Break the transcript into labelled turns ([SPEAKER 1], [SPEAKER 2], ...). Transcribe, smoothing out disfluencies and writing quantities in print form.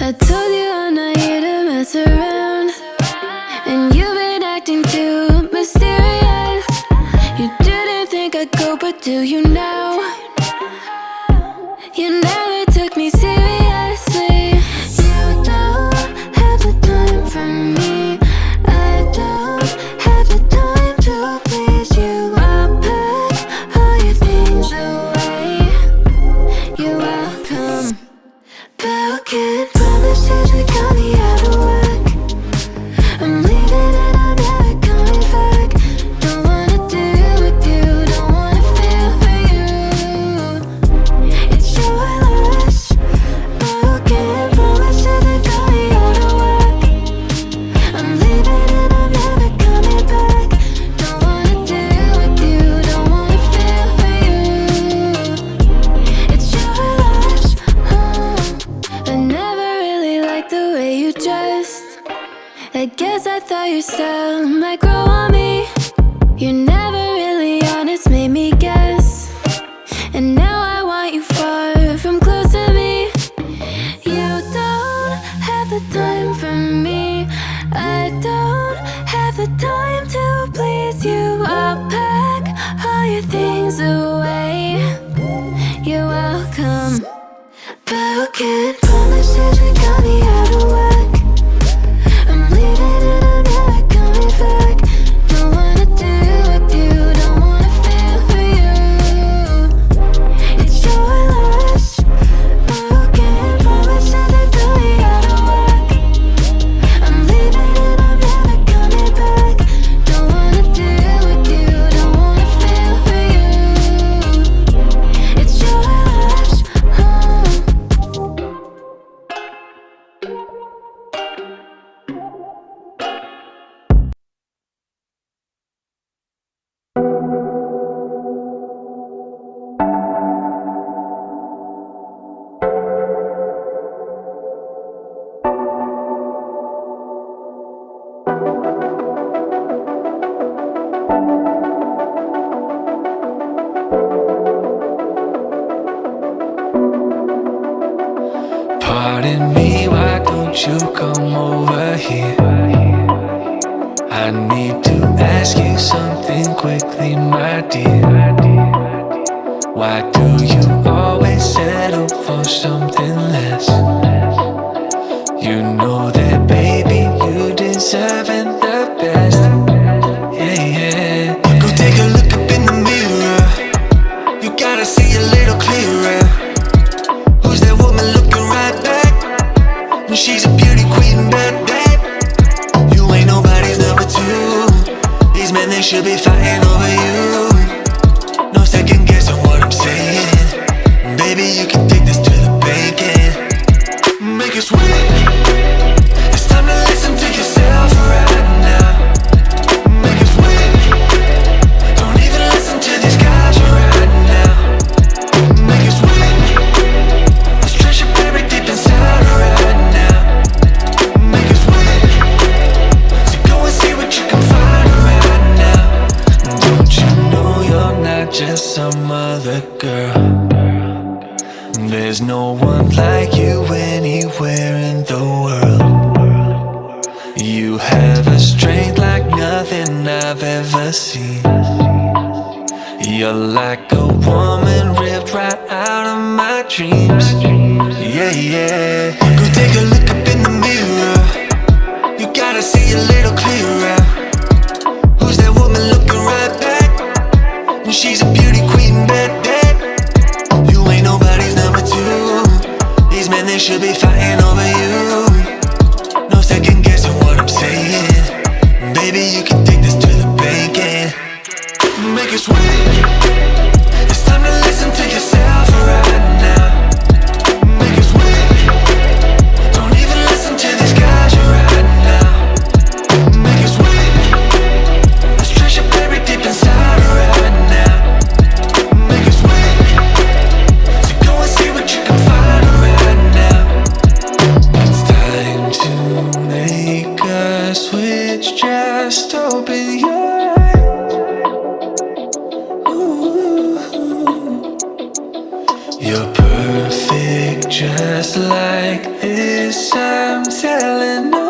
[SPEAKER 1] I told you I'm not here to mess around, and you've been acting too mysterious. You didn't think I'd go, but do you now? You never took me seriously. You don't have the time for me. I don't have the time to please you. I'll pack all your things away. You're welcome. Broken promises that got me out of work. I'm leaving and I'm never coming back. Don't wanna deal with you, don't wanna feel for you. It's your loss. Broken promises that got me out of work. I'm leaving and I'm never coming back. Don't wanna deal with you, don't wanna feel for you. It's your loss. I never really liked the way you dressed. I guess I thought your style might grow on me. You're never really honest, made me guess. And now I want you far from close to me. You don't have the time for me. I don't have the time to please you. I'll pack all your things away. You're welcome. Broken promises that got me out of work. I'm leaving and I'm never coming back. Don't wanna deal with you, don't wanna feel for you. It's your loss. Broken promises that got me out of work. I'm leaving and I'm never coming back. Don't wanna deal with you, don't wanna feel for you. It's your loss.
[SPEAKER 2] Pardon me, why don't you come over here? I need to ask you something quickly, my dear. Why do you always settle for something less? You know that, baby, you deserving the best. Yeah, yeah. Go take a look up in the mirror. You gotta see a little clearer. Who's that woman looking right back? She's a beauty queen, bad. You ain't nobody's number two. These men, they should be fighting over you. No second guessing what I'm saying. Baby, you can take this to the bank and make us win. It's time to listen to yourself right now. Make us win. Don't even listen to these guys right now. Make us win. This treasure buried deep inside right now. Make us win. So go and see what you can find right now. Don't you know you're not just some other girl? There's no one like you anywhere in the world. You have a strength like nothing I've ever seen. You're like a woman ripped right out of my dreams. Yeah, yeah. Go take a look up in the mirror. You gotta see a little clearer. Who's that woman looking right back? She's a beauty queen, bad. You ain't nobody's number two. These men, they should be fighting over you. No second guessing what I'm saying. Baby, you can take this to the bank and make us win. It's time to listen to yourself right now. Make us win. Don't even listen to these guys right now. Make us win. You're perfect just like this. I'm telling no